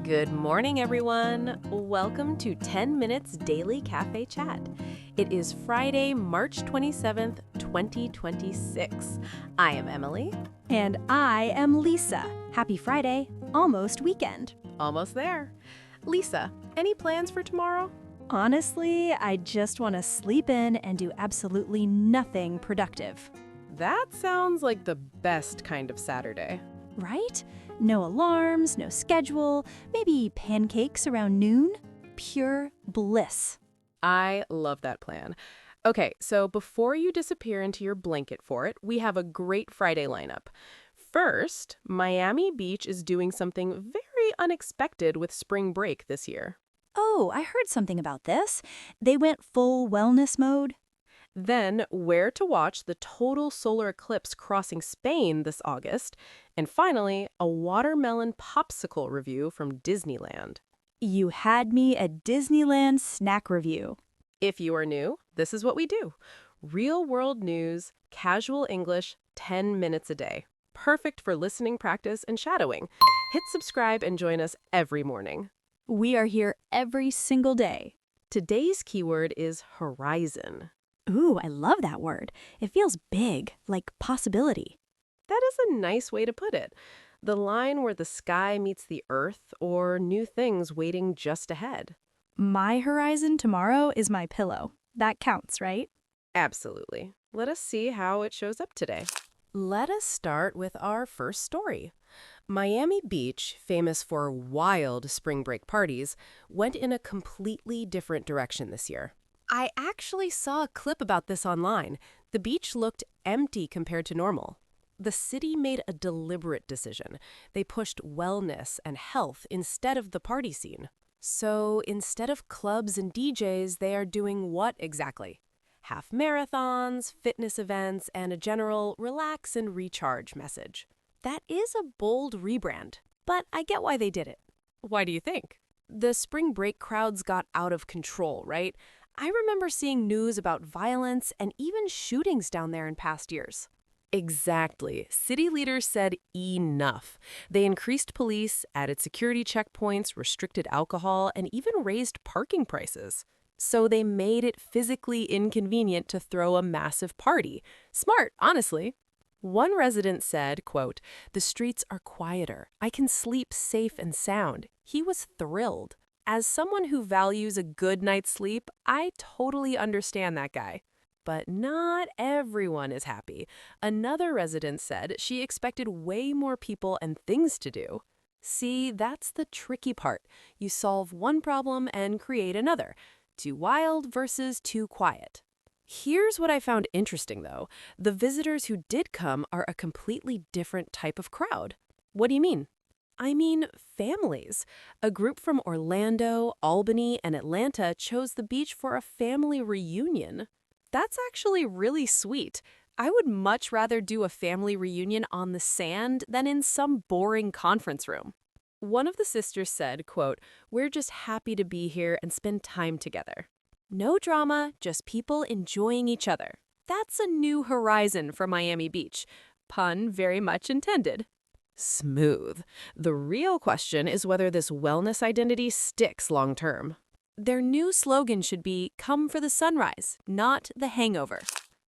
Good morning, everyone. Welcome to 10 Minutes Daily Cafe Chat. It is Friday, March 27th, 2026. I am Emily. And I am Lisa. Happy Friday, almost weekend. Almost there. Lisa, any plans for tomorrow? Honestly, I just want to sleep in and do absolutely nothing productive. That sounds like the best kind of Saturday. Right? No alarms, no schedule, maybe pancakes around noon. Pure bliss. I love that plan. Okay, so before you disappear into your blanket for it, we have a great Friday lineup. First, Miami Beach is doing something very unexpected with spring break this year. Oh, I heard something about this. They went full wellness mode. Then, where to watch the total solar eclipse crossing Spain this August. And finally, a watermelon popsicle review from Disneyland. You had me at Disneyland snack review. If you are new, this is what we do. Real-world news, casual English, 10 minutes a day. Perfect for listening practice and shadowing. Hit subscribe and join us every morning. We are here every single day. Today's keyword is horizon. Ooh, I love that word. It feels big, like possibility. That is a nice way to put it. The line where the sky meets the earth or new things waiting just ahead. My horizon tomorrow is my pillow. That counts, right? Absolutely. Let us see how it shows up today. Let us start with our first story. Miami Beach, famous for wild spring break parties, went in a completely different direction this year. I actually saw a clip about this online. The beach looked empty compared to normal. The city made a deliberate decision. They pushed wellness and health instead of the party scene. So instead of clubs and DJs, they are doing what exactly? Half marathons, fitness events, and a general relax and recharge message. That is a bold rebrand, but I get why they did it. Why do you think? The spring break crowds got out of control, right? I remember seeing news about violence and even shootings down there in past years. Exactly. City leaders said enough. They increased police, added security checkpoints, restricted alcohol, and even raised parking prices. So they made it physically inconvenient to throw a massive party. Smart, honestly. One resident said, quote, "The streets are quieter. I can sleep safe and sound." He was thrilled. As someone who values a good night's sleep, I totally understand that guy. But not everyone is happy. Another resident said she expected way more people and things to do. See, that's the tricky part. You solve one problem and create another. Too wild versus too quiet. Here's what I found interesting, though. The visitors who did come are a completely different type of crowd. What do you mean? I mean families. A group from Orlando, Albany, and Atlanta chose the beach for a family reunion. That's actually really sweet. I would much rather do a family reunion on the sand than in some boring conference room. One of the sisters said, quote, "We're just happy to be here and spend time together. No drama, just people enjoying each other." That's a new horizon for Miami Beach. Pun very much intended. Smooth. The real question is whether this wellness identity sticks long term. Their new slogan should be, "Come for the sunrise, not the hangover."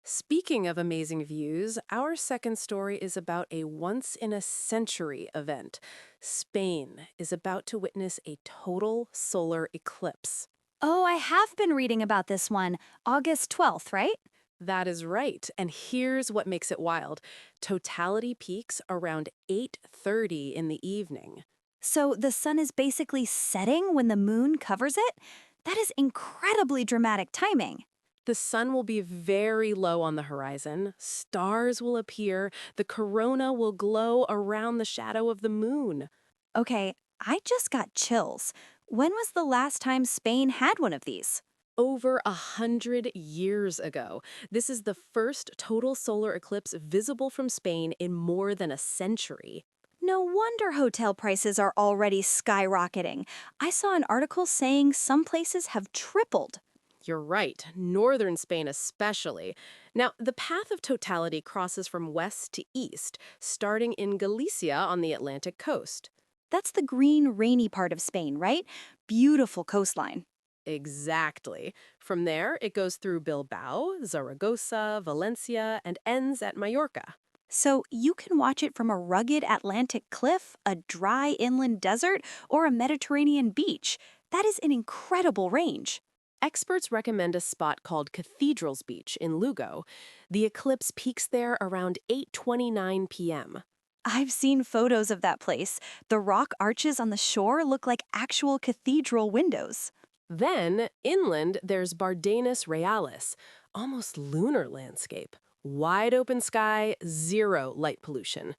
Speaking of amazing views, our second story is about a once-in-a-century event. Spain is about to witness a total solar eclipse. Oh, I have been reading about this one. August 12th, right? That is right, and here's what makes it wild. Totality peaks around 8:30 in the evening. So the sun is basically setting when the moon covers it? That is incredibly dramatic timing. The sun will be very low on the horizon, stars will appear, the corona will glow around the shadow of the moon. Okay, I just got chills. When was the last time Spain had one of these? Over 100 years ago. This is the first total solar eclipse visible from Spain in more than a century. No wonder hotel prices are already skyrocketing. I saw an article saying some places have tripled. You're right, northern Spain especially. Now, the path of totality crosses from west to east, starting in Galicia on the Atlantic coast. That's the green, rainy part of Spain, right? Beautiful coastline. Exactly. From there, it goes through Bilbao, Zaragoza, Valencia, and ends at Mallorca. So you can watch it from a rugged Atlantic cliff, a dry inland desert, or a Mediterranean beach. That is an incredible range. Experts recommend a spot called Cathedrals Beach in Lugo. The eclipse peaks there around 8:29 p.m. I've seen photos of that place. The rock arches on the shore look like actual cathedral windows. Then, inland, there's Bardenas Realis, almost lunar landscape. Wide open sky, zero light pollution.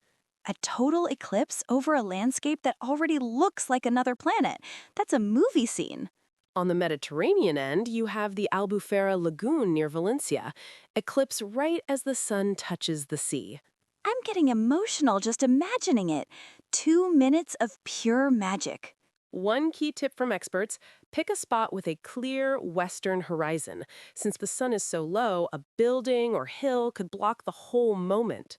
A total eclipse over a landscape that already looks like another planet. That's a movie scene. On the Mediterranean end, you have the Albufera Lagoon near Valencia, eclipse right as the sun touches the sea. I'm getting emotional just imagining it. 2 minutes of pure magic. One key tip from experts, pick a spot with a clear western horizon. Since the sun is so low, a building or hill could block the whole moment.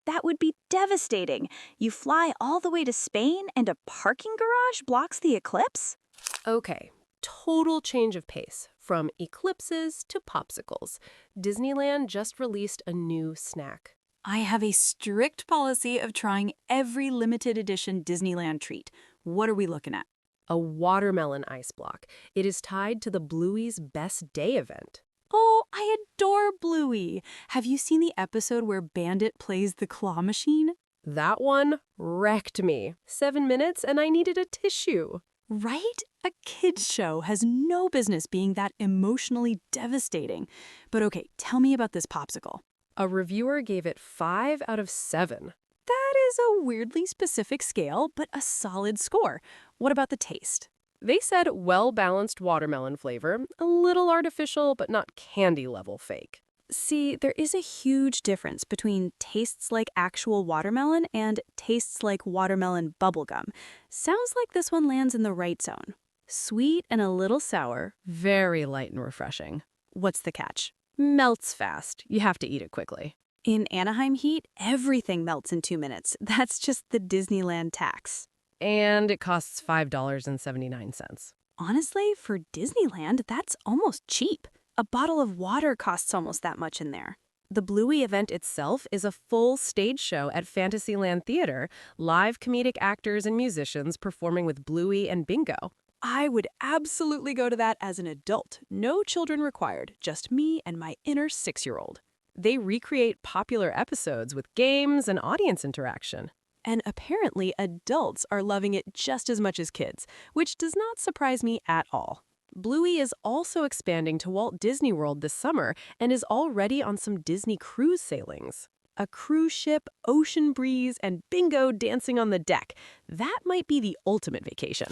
That would be devastating. You fly all the way to Spain and a parking garage blocks the eclipse? Okay, total change of pace. From eclipses to popsicles. Disneyland just released a new snack. I have a strict policy of trying every limited edition Disneyland treat. What are we looking at? A watermelon ice block. It is tied to the Bluey's Best Day event. Oh, I adore Bluey. Have you seen the episode where Bandit plays the claw machine? That one wrecked me. 7 minutes and I needed a tissue. Right? A kid's show has no business being that emotionally devastating. But okay, tell me about this popsicle. A reviewer gave it 5 out of 7. That is a weirdly specific scale, but a solid score. What about the taste? They said well-balanced watermelon flavor, a little artificial but not candy-level fake. See, there is a huge difference between tastes like actual watermelon and tastes like watermelon bubblegum. Sounds like this one lands in the right zone. Sweet and a little sour, very light and refreshing. What's the catch? Melts fast. You have to eat it quickly. In Anaheim heat, everything melts in 2 minutes. That's just the Disneyland tax. And it costs $5.79. Honestly, for Disneyland, that's almost cheap. A bottle of water costs almost that much in there. The Bluey event itself is a full stage show at Fantasyland Theater, live comedic actors and musicians performing with Bluey and Bingo. I would absolutely go to that as an adult. No children required, just me and my inner 6-year-old. They recreate popular episodes with games and audience interaction. And apparently adults are loving it just as much as kids, which does not surprise me at all. Bluey is also expanding to Walt Disney World this summer and is already on some Disney cruise sailings. A cruise ship, ocean breeze, and Bingo dancing on the deck. That might be the ultimate vacation.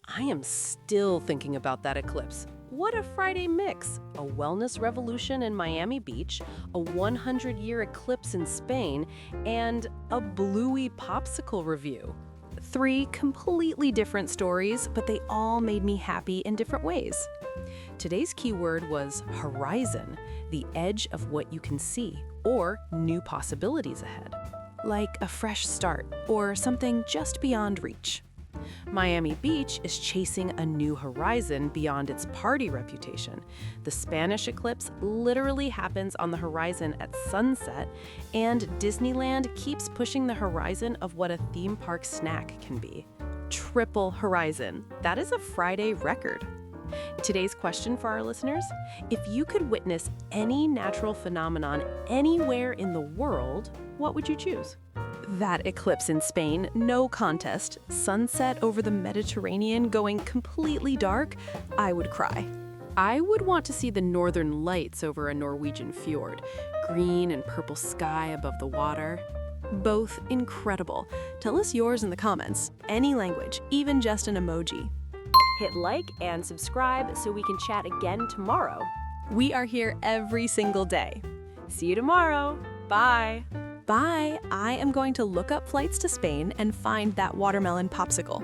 I am still thinking about that eclipse. What a Friday mix! A wellness revolution in Miami Beach, a 100-year eclipse in Spain, and a Bluey popsicle review. 3 completely different stories, but they all made me happy in different ways. Today's keyword was horizon, the edge of what you can see, or new possibilities ahead. Like a fresh start, or something just beyond reach. Miami Beach is chasing a new horizon beyond its party reputation. The Spanish eclipse literally happens on the horizon at sunset, and Disneyland keeps pushing the horizon of what a theme park snack can be. Triple horizon. That is a Friday record. Today's question for our listeners: if you could witness any natural phenomenon anywhere in the world, what would you choose? That eclipse in Spain, no contest. Sunset over the Mediterranean going completely dark, I would cry. I would want to see the northern lights over a Norwegian fjord, green and purple sky above the water. Both incredible. Tell us yours in the comments. Any language, even just an emoji. Hit like and subscribe so we can chat again tomorrow. We are here every single day. See you tomorrow. Bye. Bye. I am going to look up flights to Spain and find that watermelon popsicle.